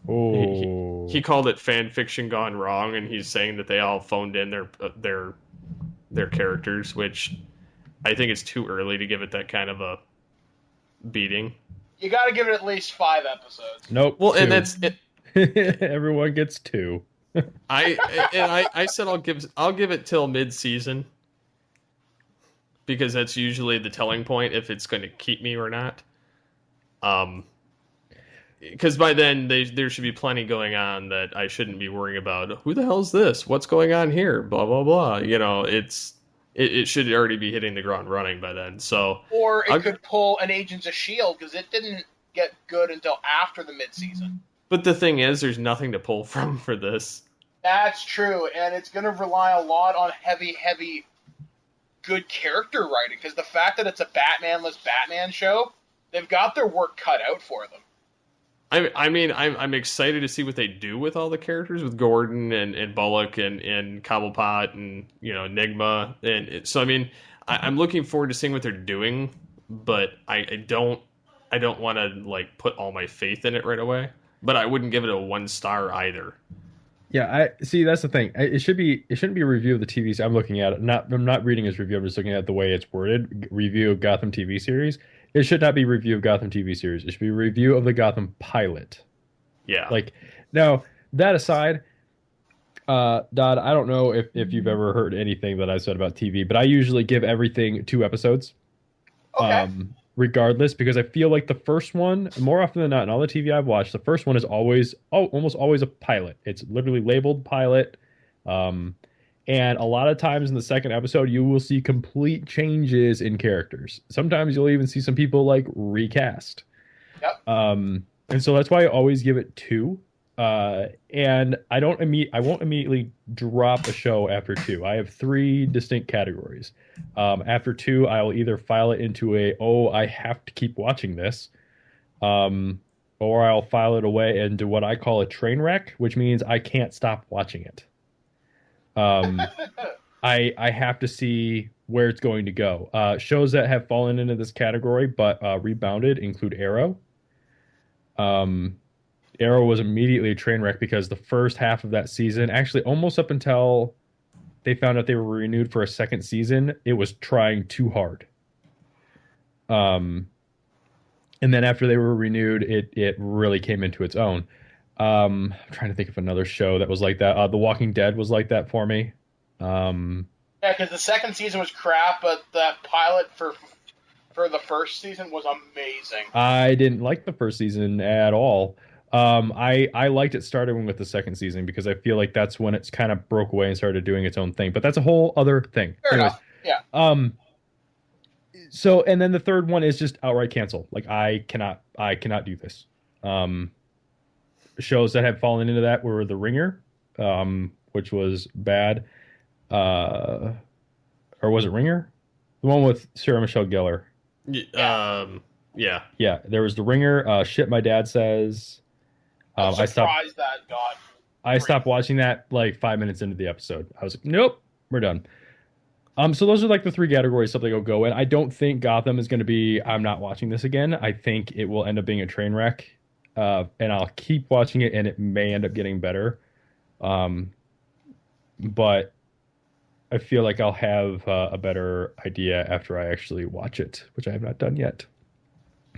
Oh. He called it fan fiction gone wrong, and he's saying that they all phoned in their characters, which I think it's too early to give it that kind of a beating. You got to give it at least 5 episodes. Nope. Well, 2. and that's it. Everyone gets 2. I said I'll give it till mid-season, because that's usually the telling point if it's going to keep me or not. because by then there should be plenty going on that I shouldn't be worrying about. Who the hell's this? What's going on here? Blah blah blah. It should already be hitting the ground running by then. So, or it could pull an Agents of S.H.I.E.L.D. because it didn't get good until after the midseason. But the thing is, there's nothing to pull from for this. That's true, and it's going to rely a lot on heavy, good character writing, because the fact that it's a Batman-less Batman show, they've got their work cut out for them. I'm excited to see what they do with all the characters, with Gordon and Bullock and Cobblepot and Enigma, and so I'm looking forward to seeing what they're doing, but I don't want to like put all my faith in it right away. But I wouldn't give it a 1 star either. Yeah, I see. That's the thing. It shouldn't be a review of the TV. I'm looking at it. I'm not reading his review. I'm just looking at the way it's worded. Review of Gotham TV series. It should not be review of Gotham TV series. It should be review of the Gotham pilot. Yeah. Like, now that aside, Dodd, I don't know if you've ever heard anything that I've said about TV, but I usually give everything 2 episodes. Okay. Regardless, because I feel like the first one, more often than not, in all the TV I've watched, the first one is almost always a pilot. It's literally labeled pilot. And a lot of times in the second episode, you will see complete changes in characters. Sometimes you'll even see some people like recast. Yep. And so that's why I always give it 2. And I won't immediately drop a show after 2. I have 3 distinct categories. After 2, I'll either file it into I have to keep watching this, or I'll file it away into what I call a train wreck, which means I can't stop watching it. I have to see where it's going to go. Shows that have fallen into this category but rebounded include Arrow. Arrow was immediately a train wreck because the first half of that season, actually almost up until they found out they were renewed for a second season, it was trying too hard. And then after they were renewed, it really came into its own. I'm trying to think of another show that was like that. The Walking Dead was like that for me. Yeah, because the second season was crap, but that pilot for the first season was amazing. I didn't like the first season at all. I liked it starting with the second season because I feel like that's when it's kind of broke away and started doing its own thing. But that's a whole other thing. Fair enough. Yeah. So, and then the third one is just outright cancel. Like I cannot do this. Shows that have fallen into that were The Ringer, which was bad. Or was it Ringer? The one with Sarah Michelle Gellar. Yeah. Yeah, there was The Ringer. Shit My Dad Says. I'm surprised that got. I stopped watching that like 5 minutes into the episode. I was like, nope, we're done. So those are like the 3 categories something will go in. I don't think Gotham is going to be, I'm not watching this again. I think it will end up being a train wreck. And I'll keep watching it and it may end up getting better. But I feel like I'll have a better idea after I actually watch it, which I have not done yet.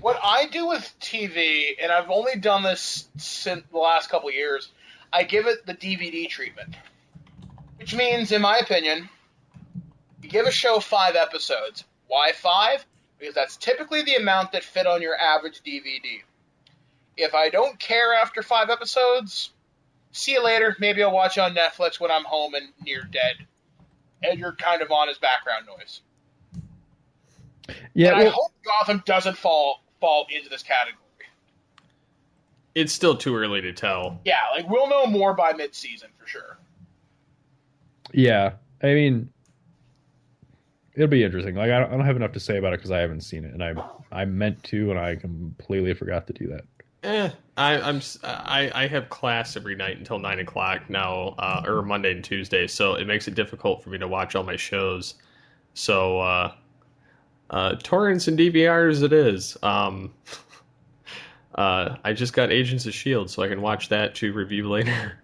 What I do with TV, and I've only done this since the last couple of years, I give it the DVD treatment. Which means, in my opinion, you give a show 5 episodes. Why 5? Because that's typically the amount that fit on your average DVD. If I don't care after 5 episodes, see you later. Maybe I'll watch it on Netflix when I'm home and near dead. And you're kind of on as background noise. Yeah, and I hope Gotham doesn't fall into this category. It's still too early to tell. Yeah, like we'll know more by mid-season for sure. Yeah, I mean, it'll be interesting. Like I don't have enough to say about it because I haven't seen it, and I meant to, and I completely forgot to do that. I have class every night until 9 o'clock now, or Monday and Tuesday, so it makes it difficult for me to watch all my shows. So torrents and DVRs it is. I just got Agents of S.H.I.E.L.D., so I can watch that to review later.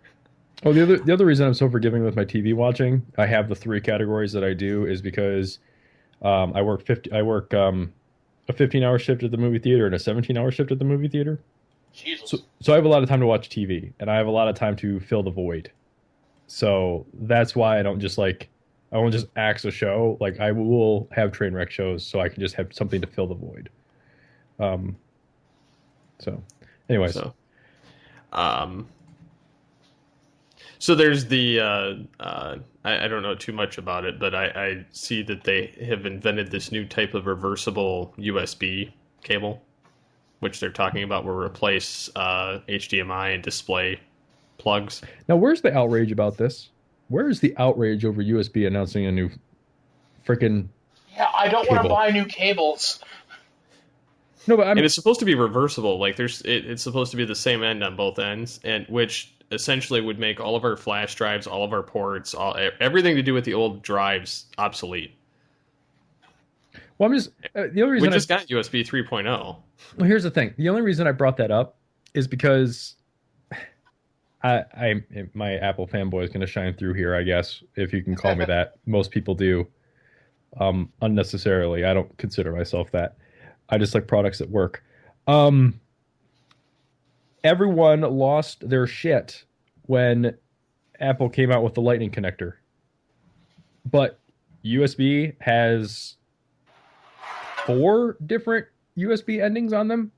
Oh, the other reason I'm so forgiving with my TV watching, I have the 3 categories that I do, is because I work a 15-hour shift at the movie theater and a 17-hour shift at the movie theater. Jesus. So I have a lot of time to watch TV, and I have a lot of time to fill the void. So that's why I won't just axe a show. Like I will have train wreck shows, so I can just have something to fill the void. So, Anyways. So there's the, I don't know too much about it, but I see that they have invented this new type of reversible USB cable, which they're talking about will replace HDMI and display plugs. Now, where's the outrage about this? Where is the outrage over USB announcing a new freaking Yeah, I don't want to cable? buy new cables. No, but And it's supposed to be reversible. Like it's supposed to be the same end on both ends, and which essentially would make all of our flash drives, all of our ports, everything to do with the old drives obsolete. Well, I'm just the only reason we just got USB 3.0. Well, here's the thing. The only reason I brought that up is because my Apple fanboy is going to shine through here, I guess, if you can call me that. Most people do, unnecessarily. I don't consider myself that. I just like products that work. Everyone lost their shit when Apple came out with the Lightning connector. But USB has 4 different USB endings on them.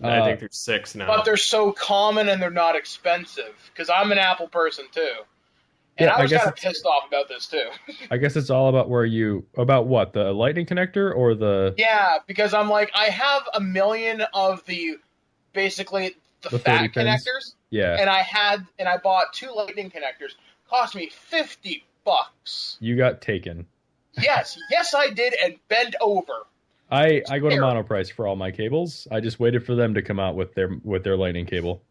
I think there's 6 now. But they're so common and they're not expensive. Because I'm an Apple person too. And Yeah, I was I guess kind of pissed off about this too. I guess it's all about about what? The Lightning connector or the... Yeah, because I'm like, I have a million of basically the fat 30 pins? connectors. Yeah. And I bought 2 Lightning connectors. Cost me $50. You got taken. Yes, I did, and bent over. I go to Monoprice for all my cables. I just waited for them to come out with their Lightning cable.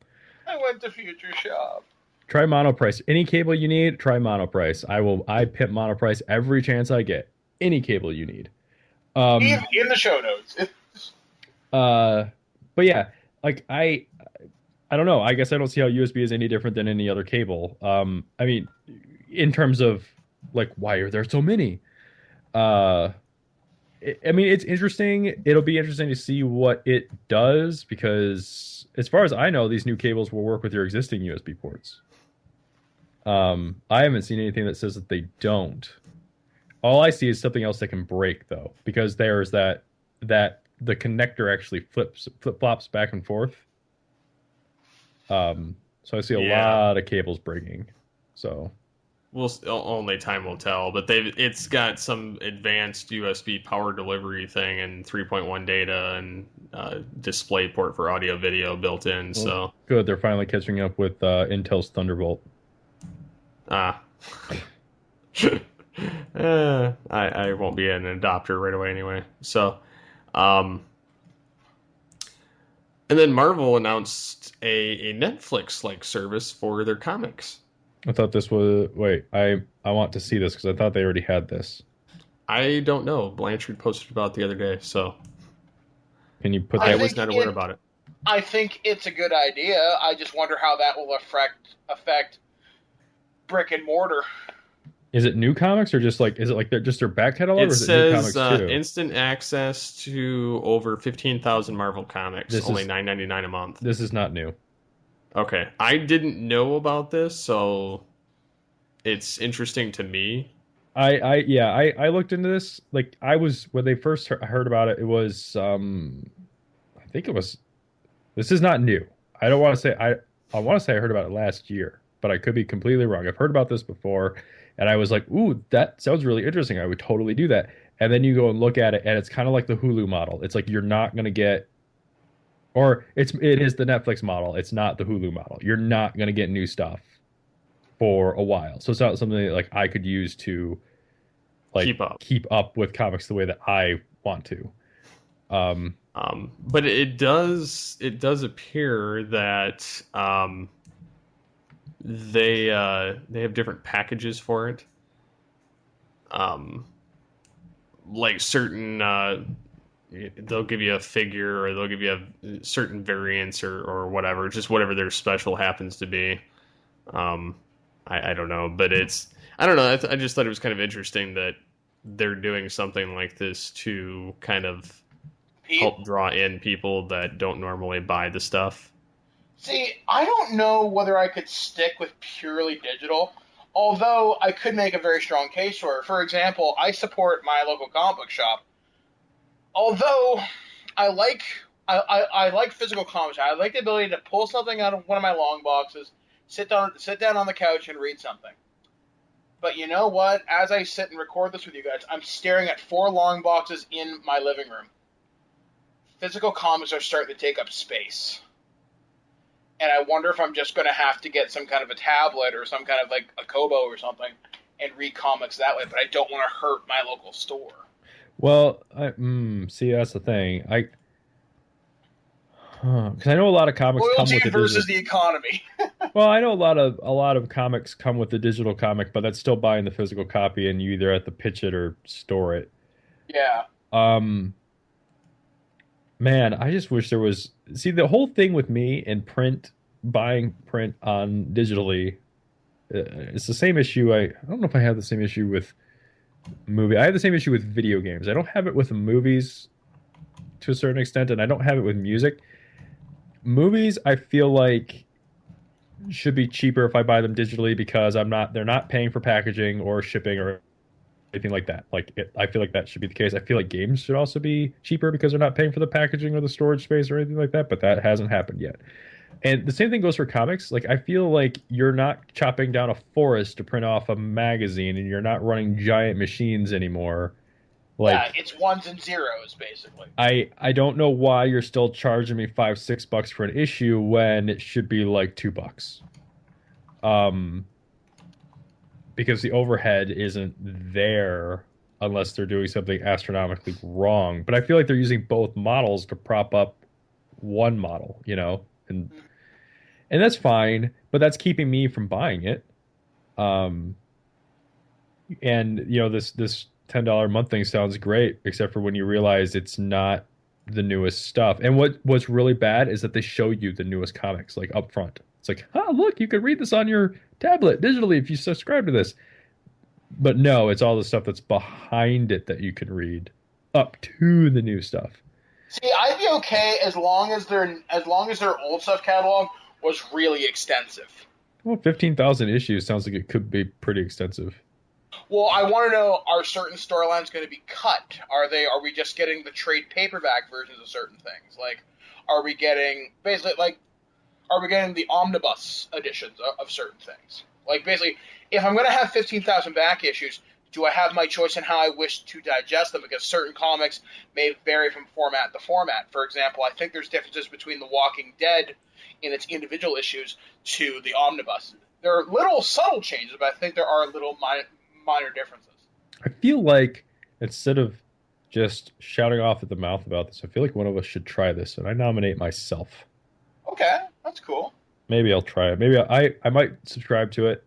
I went to Future Shop. Try Monoprice. Any cable you need, try Monoprice. I pimp Monoprice every chance I get. Any cable you need. In the show notes. But yeah, like I don't know. I guess I don't see how USB is any different than any other cable. I mean, in terms of like, why are there so many? I mean, it's interesting. It'll be interesting to see what it does because, as far as I know, these new cables will work with your existing USB ports. I haven't seen anything that says that they don't. All I see is something else that can break, though, because there's that the connector actually flip-flops back and forth. So I see a lot of cables breaking. So only time will tell, but it's got some advanced USB power delivery thing and 3.1 data and display port for audio video built in. So good, they're finally catching up with Intel's Thunderbolt. I won't be an adopter right away anyway. So, and then Marvel announced a Netflix-like service for their comics. I thought this was... Wait, I want to see this because I thought they already had this. I don't know. Blanchard posted about it the other day, so... Can you put I that... was not aware about it. I think it's a good idea. I just wonder how that will affect brick and mortar. Is it new comics or just like... Is it like just their back catalog? It or is it new says comics too? instant access to over 15,000 Marvel comics, This only is- $9.99 a month. This is not new. Okay. I didn't know about this, so it's interesting to me. I looked into this. Like, I was... When they first heard about it, it was... I think it was... This is not new. I don't want to say... I want to say I heard about it last year, but I could be completely wrong. I've heard about this before, and I was like, ooh, that sounds really interesting. I would totally do that. And then you go and look at it, and it's kind of like the Hulu model. It's like you're not going to get... Or it is the Netflix model. It's not the Hulu model. You're not going to get new stuff for a while. So it's not something that, like, I could use to like keep up with comics the way that I want to. But it does appear that they have different packages for it. Like certain they'll give you a figure or they'll give you a certain variants or whatever, just whatever their special happens to be. I don't know, but I don't know. I just thought it was kind of interesting that they're doing something like this to kind of help draw in people that don't normally buy the stuff. See, I don't know whether I could stick with purely digital, although I could make a very strong case for it. For example, I support my local comic book shop. Although I I like physical comics. I like the ability to pull something out of one of my long boxes, sit down on the couch and read something. But you know what? As I sit and record this with you guys, I'm staring at 4 long boxes in my living room. Physical comics are starting to take up space. And I wonder if I'm just going to have to get some kind of a tablet or some kind of like a Kobo or something and read comics that way. But I don't want to hurt my local store. Well, see, that's the thing. Because I know a lot of comics come with Loyalty versus the economy. Well, I know a lot of comics come with the digital comic, but that's still buying the physical copy, and you either have to pitch it or store it. Yeah. Man, I just wish there was. See, the whole thing with me and print, buying print on digitally, it's the same issue. I don't know if I have the same issue with movie. I have the same issue with video games. I don't have it with movies to a certain extent, and I don't have it with music. Movies, I feel like should be cheaper if I buy them digitally because they're not paying for packaging or shipping or anything like that. I feel like that should be the case. I feel like games should also be cheaper because they're not paying for the packaging or the storage space or anything like that, but that hasn't happened yet. And the same thing goes for comics. Like, I feel like you're not chopping down a forest to print off a magazine and you're not running giant machines anymore. Like, yeah, it's ones and zeros, basically. I don't know why you're still charging me $5-6 for an issue when it should be like $2. Because the overhead isn't there unless they're doing something astronomically wrong. But I feel like they're using both models to prop up one model, and that's fine, but that's keeping me from buying it. And this $10 a month thing sounds great, except for when you realize it's not the newest stuff. And what's really bad is that they show you the newest comics like up front. It's like, look, you can read this on your tablet digitally if you subscribe to this. But no, it's all the stuff that's behind it that you can read up to the new stuff. See, I'd be okay as long as their old stuff catalog was really extensive. Well, 15,000 issues sounds like it could be pretty extensive. Well, I want to know, are certain storylines going to be cut? Are we just getting the trade paperback versions of certain things? Like, are we getting the omnibus editions of certain things? Like, basically, if I'm going to have 15,000 back issues, do I have my choice in how I wish to digest them? Because certain comics may vary from format to format. For example, I think there's differences between The Walking Dead in its individual issues to the omnibus. There are little subtle changes, but I think there are little minor differences. I feel like instead of just shouting off at the mouth about this, I feel like one of us should try this, and I nominate myself. Okay, that's cool. Maybe I'll try it. Maybe I might subscribe to it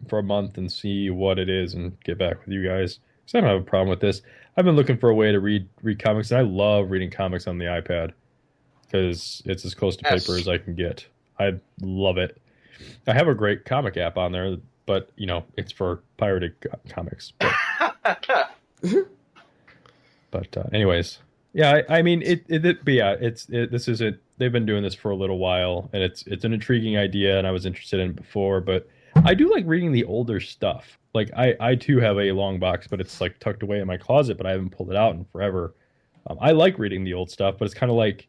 for a month and see what it is and get back with you guys. Because I don't have a problem with this. I've been looking for a way to read comics, and I love reading comics on the iPad because it's as close to paper as I can get. I love it. I have a great comic app on there, but it's for pirated comics. But anyways, yeah. I mean, this isn't. They've been doing this for a little while, and it's an intriguing idea, and I was interested in it before. But I do like reading the older stuff. Like I too have a long box, but it's like tucked away in my closet, but I haven't pulled it out in forever. I like reading the old stuff, but it's kind of like,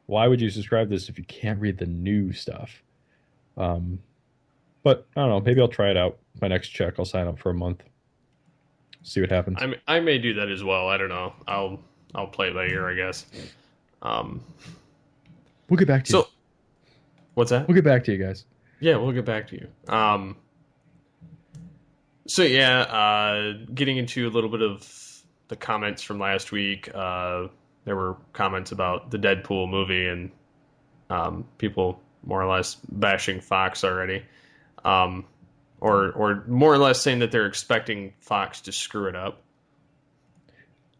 why would you subscribe to this if you can't read the new stuff? But I don't know. Maybe I'll try it out. My next check, I'll sign up for a month. See what happens. I may do that as well. I don't know. I'll play it by ear, I guess. We'll get back to you. What's that? We'll get back to you guys. Yeah, we'll get back to you. So yeah, getting into a little bit of the comments from last week. There were comments about the Deadpool movie and people more or less bashing Fox already, or more or less saying that they're expecting Fox to screw it up.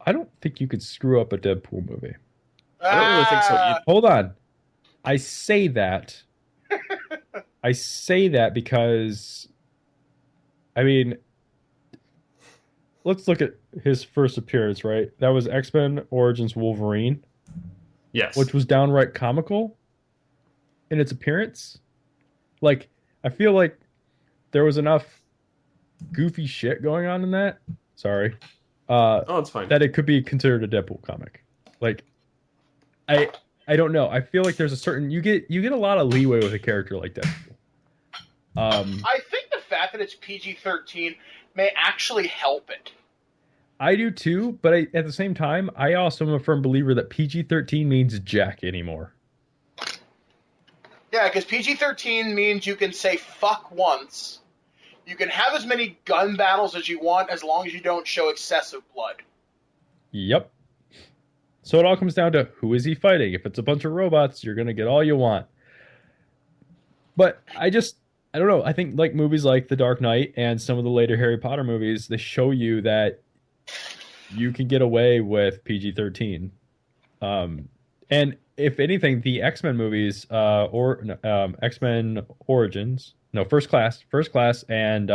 I don't think you could screw up a Deadpool movie. I don't really think so either. Hold on. I say that because, I mean, let's look at his first appearance, right? That was X-Men Origins Wolverine. Yes. Which was downright comical in its appearance. Like, I feel like there was enough goofy shit going on in that. Sorry. It's fine. That it could be considered a Deadpool comic. Like, I don't know. I feel like there's a certain you get a lot of leeway with a character like Deadpool. I think the fact that it's PG-13 may actually help it. I do too, but at the same time, I also am a firm believer that PG-13 means jack anymore. Yeah, because PG-13 means you can say fuck once. You can have as many gun battles as you want as long as you don't show excessive blood. Yep. So it all comes down to who is he fighting? If it's a bunch of robots, you're going to get all you want. But I don't know. I think like movies like The Dark Knight and some of the later Harry Potter movies, they show you that you can get away with PG-13. And if anything, the X-Men movies, X-Men Origins, no, First Class, and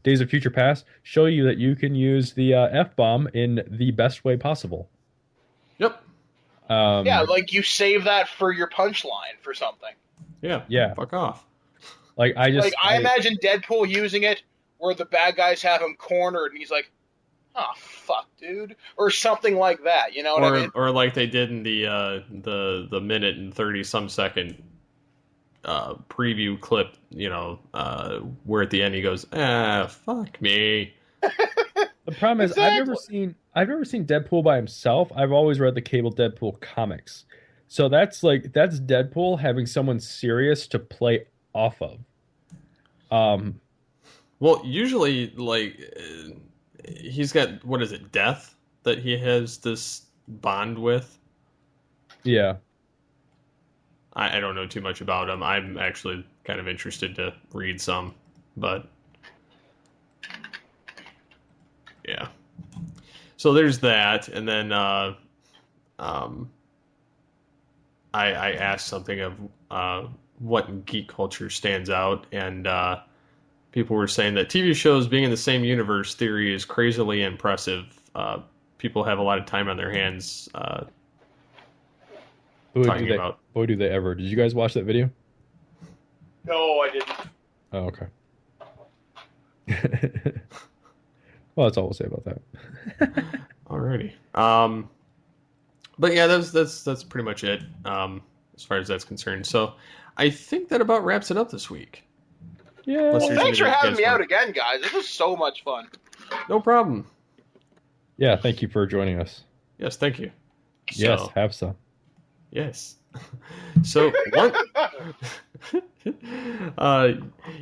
Days of Future Past show you that you can use the F-bomb in the best way possible. Yep. Yeah, like you save that for your punchline for something. Yeah. Fuck off. Like I imagine Deadpool using it where the bad guys have him cornered and he's like, "Oh fuck, dude," or something like that. You know what I mean? Or like they did in the minute and 30 some second preview clip. You know, where at the end he goes, fuck me." The problem is Exactly. I've never seen Deadpool by himself. I've always read the Cable Deadpool comics. So that's Deadpool having someone serious to play off of. Well, usually, like, he's got, what is it, Death that he has this bond with? Yeah. I don't know too much about him. I'm actually kind of interested to read some, but yeah. So there's that, and then I asked something of what geek culture stands out, and people were saying that TV shows being in the same universe theory is crazily impressive. People have a lot of time on their hands talking about. Boy, do they ever. Did you guys watch that video? No, I didn't. Oh, okay. Well, that's all we'll say about that. Alrighty. But yeah, that's pretty much it as far as that's concerned. So I think that about wraps it up this week. Yeah. Well, thanks for having me out again, guys. This was so much fun. No problem. Yeah, thank you for joining us. Yes, thank you. Yes, have some. Yes. So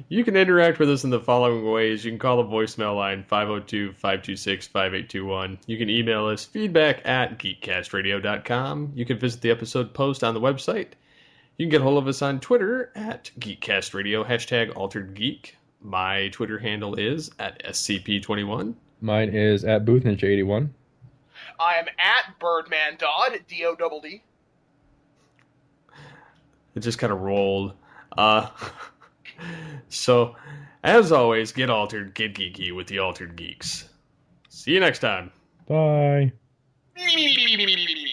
you can interact with us in the following ways. You can call the voicemail line 502-526-5821. You can email us feedback@geekcastradio.com. You can visit the episode post on the website. You can get a hold of us on Twitter @GeekCastRadio, #AlteredGeek. My Twitter handle is @SCP21. Mine is @BoothNinja81. I am at Birdman Dodd, DODD. It just kind of rolled. So, as always, get altered, get geeky with the Altered Geeks. See you next time. Bye. Me.